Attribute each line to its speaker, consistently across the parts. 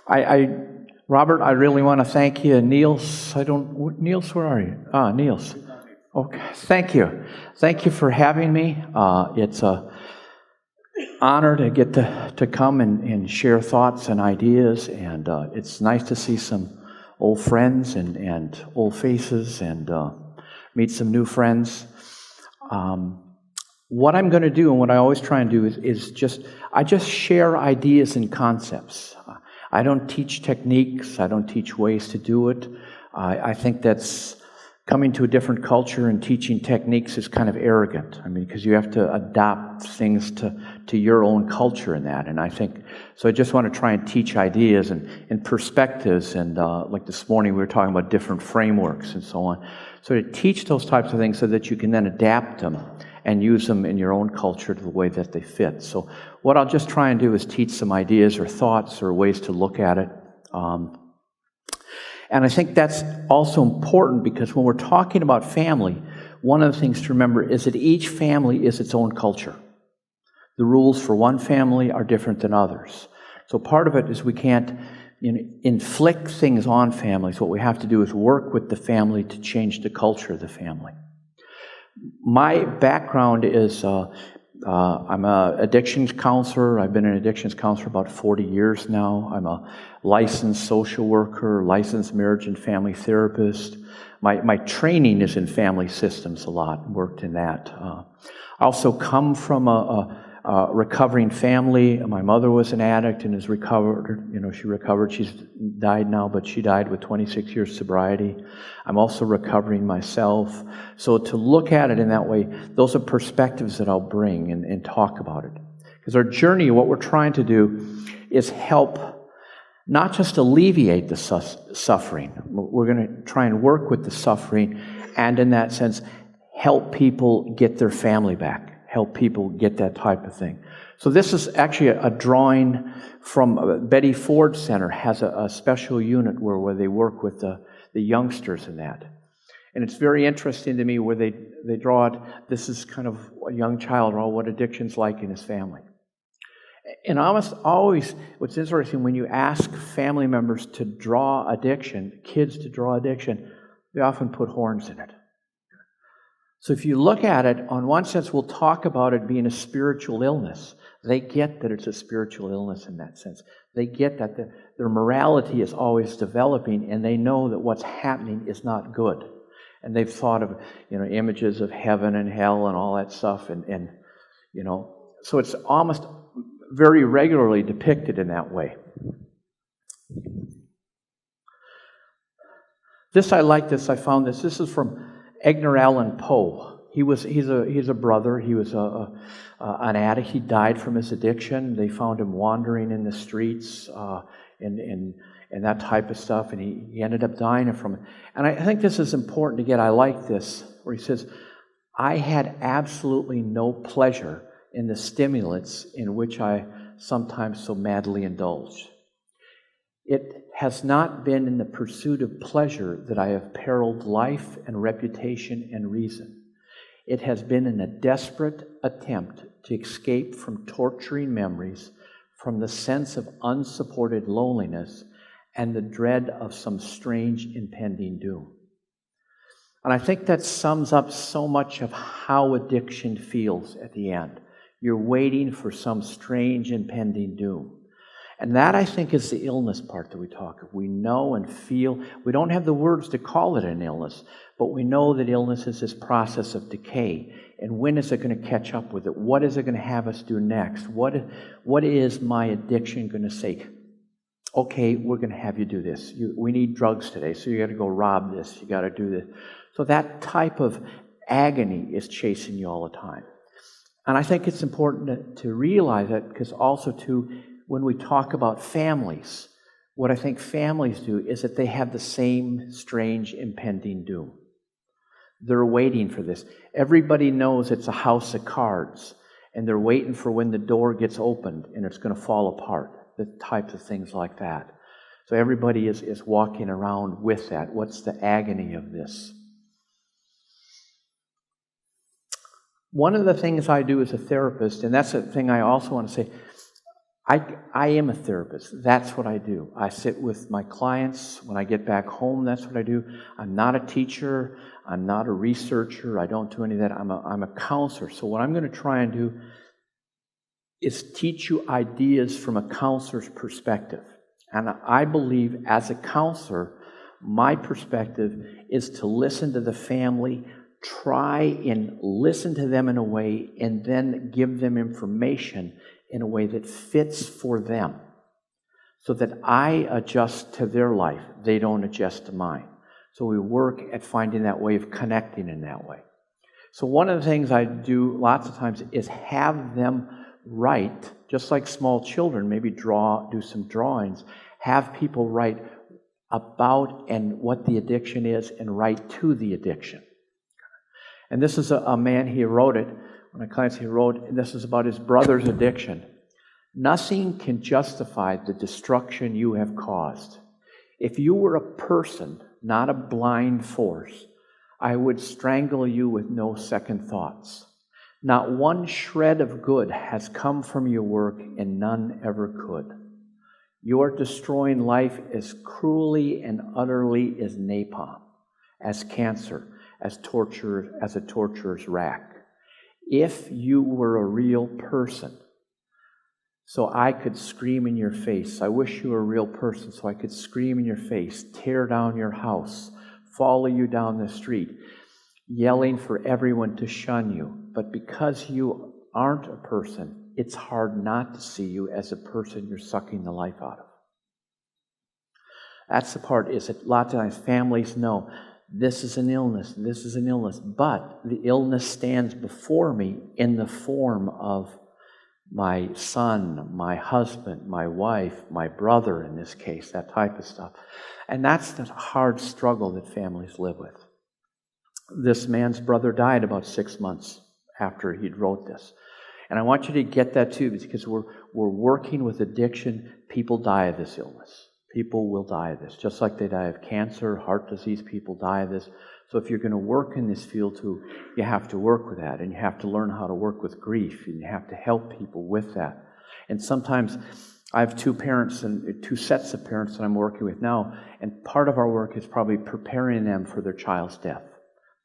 Speaker 1: Robert, I really want to thank you. Niels, Niels, where are you? Niels. Okay, thank you. Thank you for having me. It's an honor to get to come and share thoughts and ideas, and it's nice to see some old friends and old faces and meet some new friends. What I'm going to do, and what I always try and do, is just share ideas and concepts. I don't teach techniques. I don't teach ways to do it. I think that's coming to a different culture and teaching techniques is kind of arrogant. I mean, because you have to adopt things to your own culture in that. And I think, so I just want to try and teach ideas and perspectives. And like this morning, we were talking about different frameworks and so on. So to teach those types of things so that you can then adapt them and use them in your own culture to the way that they fit. So what I'll just try and do is teach some ideas or thoughts or ways to look at it. And I think that's also important because when we're talking about family, one of the things to remember is that each family is its own culture. The rules for one family are different than others. So part of it is we can't inflict things on families. What we have to do is work with the family to change the culture of the family. My background is I'm an addictions counselor. I've been an addictions counselor about 40 years now. I'm a licensed social worker, licensed marriage and family therapist. My training is in family systems a lot, worked in that. I also come from a recovering family. My mother was an addict and has recovered. She recovered. She's died now, but she died with 26 years sobriety. I'm also recovering myself. So to look at it in that way, those are perspectives that I'll bring and talk about it. Because our journey, what we're trying to do is help not just alleviate the suffering. We're going to try and work with the suffering and in that sense, help people get their family back. Help people get that type of thing. So this is actually a drawing from Betty Ford Center has a special unit where they work with the youngsters in that. And it's very interesting to me where they draw it. This is kind of a young child, or what addiction's like in his family. And almost always, what's interesting, when you ask family members to draw addiction, kids to draw addiction, they often put horns in it. So if you look at it, on one sense, we'll talk about it being a spiritual illness. They get that it's a spiritual illness in that sense. They get that their morality is always developing, and they know that what's happening is not good. And they've thought of, images of heaven and hell and all that stuff, and so it's almost very regularly depicted in that way. I like this. I found this. This is from Edgar Allan Poe. He's a brother. He was an addict. He died from his addiction. They found him wandering in the streets and that type of stuff, and he ended up dying from it. And I think this is important to get. I like this, where he says, "I had absolutely no pleasure in the stimulants in which I sometimes so madly indulged. It has not been in the pursuit of pleasure that I have periled life and reputation and reason. It has been in a desperate attempt to escape from torturing memories, from the sense of unsupported loneliness, and the dread of some strange impending doom." And I think that sums up so much of how addiction feels at the end. You're waiting for some strange impending doom. And that, I think, is the illness part that we talk of. We know and feel. We don't have the words to call it an illness, but we know that illness is this process of decay. And when is it going to catch up with it? What is it going to have us do next? What is my addiction going to say? Okay, we're going to have you do this. We need drugs today, so you got to go rob this. You got to do this. So that type of agony is chasing you all the time. And I think it's important to realize that, because also when we talk about families, what I think families do is that they have the same strange impending doom. They're waiting for this. Everybody knows it's a house of cards, and they're waiting for when the door gets opened and it's going to fall apart. The types of things like that. So everybody is walking around with that. What's the agony of this? One of the things I do as a therapist, and that's the thing I also want to say, I am a therapist. That's what I do. I sit with my clients. When I get back home, that's what I do. I'm not a teacher. I'm not a researcher. I don't do any of that. I'm a counselor. So what I'm going to try and do is teach you ideas from a counselor's perspective. And I believe as a counselor, my perspective is to listen to the family, try and listen to them in a way, and then give them information in a way that fits for them, so that I adjust to their life, they don't adjust to mine. So we work at finding that way of connecting in that way. So one of the things I do lots of times is have them write, just like small children, maybe do some drawings, have people write about and what the addiction is and write to the addiction. And this is a man, he wrote it, one of my clients, he wrote, and this is about his brother's addiction. Nothing can justify the destruction you have caused. If you were a person, not a blind force, I would strangle you with no second thoughts. Not one shred of good has come from your work, and none ever could. You are destroying life as cruelly and utterly as napalm, as cancer, as a torturer's rack. If you were a real person, so I could scream in your face. I wish you were a real person so I could scream in your face, tear down your house, follow you down the street, yelling for everyone to shun you. But because you aren't a person, it's hard not to see you as a person you're sucking the life out of. That's the part, is that a lot of times families know this is an illness, but the illness stands before me in the form of my son, my husband, my wife, my brother in this case, that type of stuff. And that's the hard struggle that families live with. This man's brother died about 6 months after he'd wrote this. And I want you to get that too, because we're working with addiction. People die of this illness. People will die of this, just like they die of cancer, heart disease, people die of this. So if you're going to work in this field too, you have to work with that, and you have to learn how to work with grief, and you have to help people with that. And sometimes I have two sets of parents that I'm working with now, and part of our work is probably preparing them for their child's death.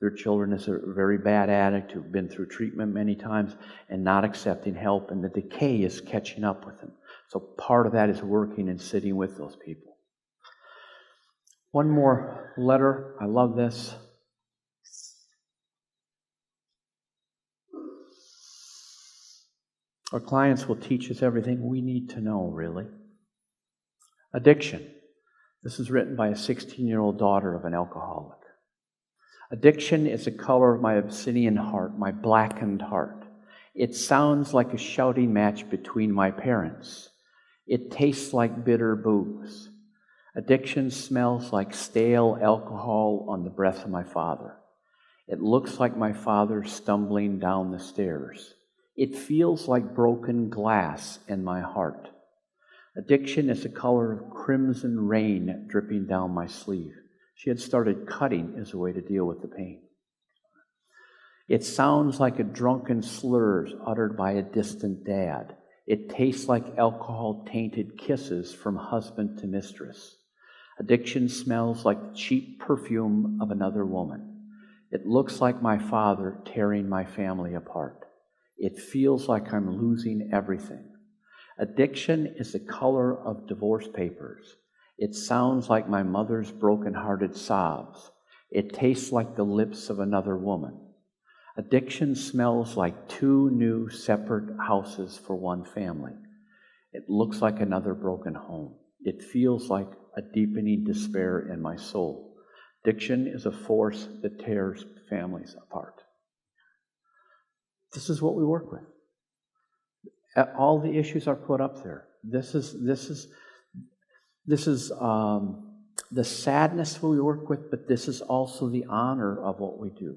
Speaker 1: Their children is a very bad addict who've been through treatment many times and not accepting help, and the decay is catching up with them. So part of that is working and sitting with those people. One more letter. I love this. Our clients will teach us everything we need to know, really. Addiction. This is written by a 16-year-old daughter of an alcoholic. Addiction is the color of my obsidian heart, my blackened heart. It sounds like a shouting match between my parents. It tastes like bitter booze. Addiction smells like stale alcohol on the breath of my father. It looks like my father stumbling down the stairs. It feels like broken glass in my heart. Addiction is the color of crimson rain dripping down my sleeve. She had started cutting as a way to deal with the pain. It sounds like a drunken slurs uttered by a distant dad. It tastes like alcohol-tainted kisses from husband to mistress. Addiction smells like the cheap perfume of another woman. It looks like my father tearing my family apart. It feels like I'm losing everything. Addiction is the color of divorce papers. It sounds like my mother's broken-hearted sobs. It tastes like the lips of another woman. Addiction smells like two new separate houses for one family. It looks like another broken home. It feels like a deepening despair in my soul. Addiction is a force that tears families apart. This is what we work with. All the issues are put up there. This is the sadness we work with, but this is also the honor of what we do.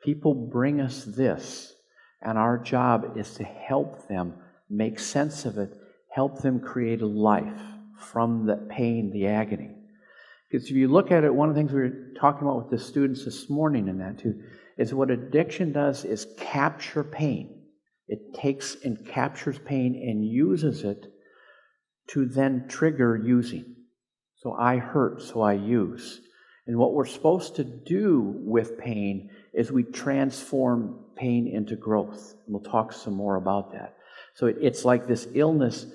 Speaker 1: People bring us this, and our job is to help them make sense of it, help them create a life from the pain, the agony. Because if you look at it, one of the things we were talking about with the students this morning and that too, is what addiction does is capture pain. It takes and captures pain and uses it to then trigger using. So I hurt, so I use. And what we're supposed to do with pain is we transform pain into growth. And we'll talk some more about that. So it's like this illness,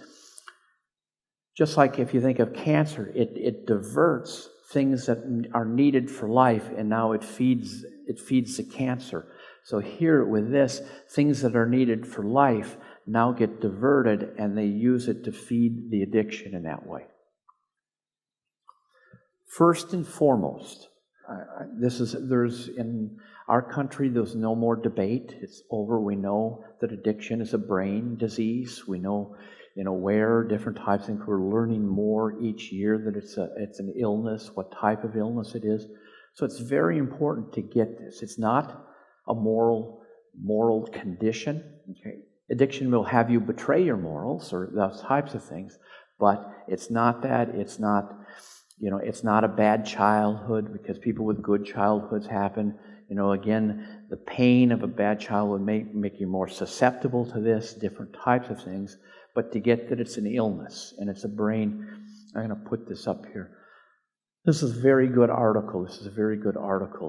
Speaker 1: just like if you think of cancer, it diverts things that are needed for life, and now it feeds the cancer. So here with this, things that are needed for life now get diverted, and they use it to feed the addiction in that way. First and foremost, there's in our country, there's no more debate. It's over. We know that addiction is a brain disease. We know, where different types of things. We're learning more each year that it's an illness, what type of illness it is. So it's very important to get this. It's not a moral condition. Okay, addiction will have you betray your morals or those types of things, but it's not that. It's not. It's not a bad childhood, because people with good childhoods happen. Again, the pain of a bad childhood may make you more susceptible to this, different types of things. But to get that it's an illness and it's a brain, I'm going to put this up here. This is a very good article.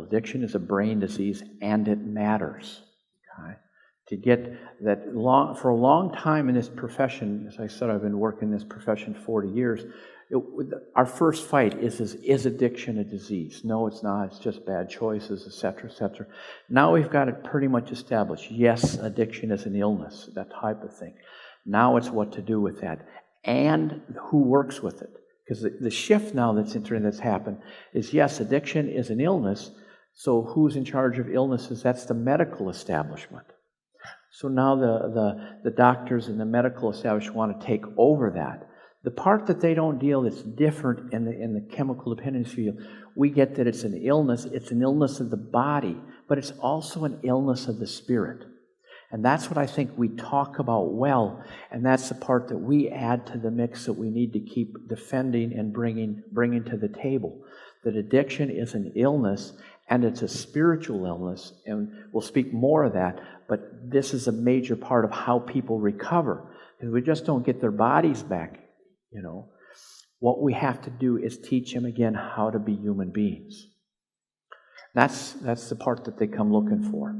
Speaker 1: Addiction is a brain disease, and it matters. Okay? To get that for a long time in this profession, as I said, I've been working in this profession 40 years. Our first fight is addiction a disease? No, it's not. It's just bad choices, etc., etc. Now we've got it pretty much established. Yes, addiction is an illness, that type of thing. Now it's what to do with that, and who works with it. Because the shift now that's happened is, yes, addiction is an illness. So who's in charge of illnesses? That's the medical establishment. So now the doctors and the medical establishment want to take over that. The part that they don't deal that's different in the chemical dependency field, we get that it's an illness. It's an illness of the body, but it's also an illness of the spirit. And that's what I think we talk about well, and that's the part that we add to the mix that we need to keep defending and bringing to the table. That addiction is an illness, and it's a spiritual illness, and we'll speak more of that, but this is a major part of how people recover, because we just don't get their bodies back. What we have to do is teach them again how to be human beings. That's the part that they come looking for.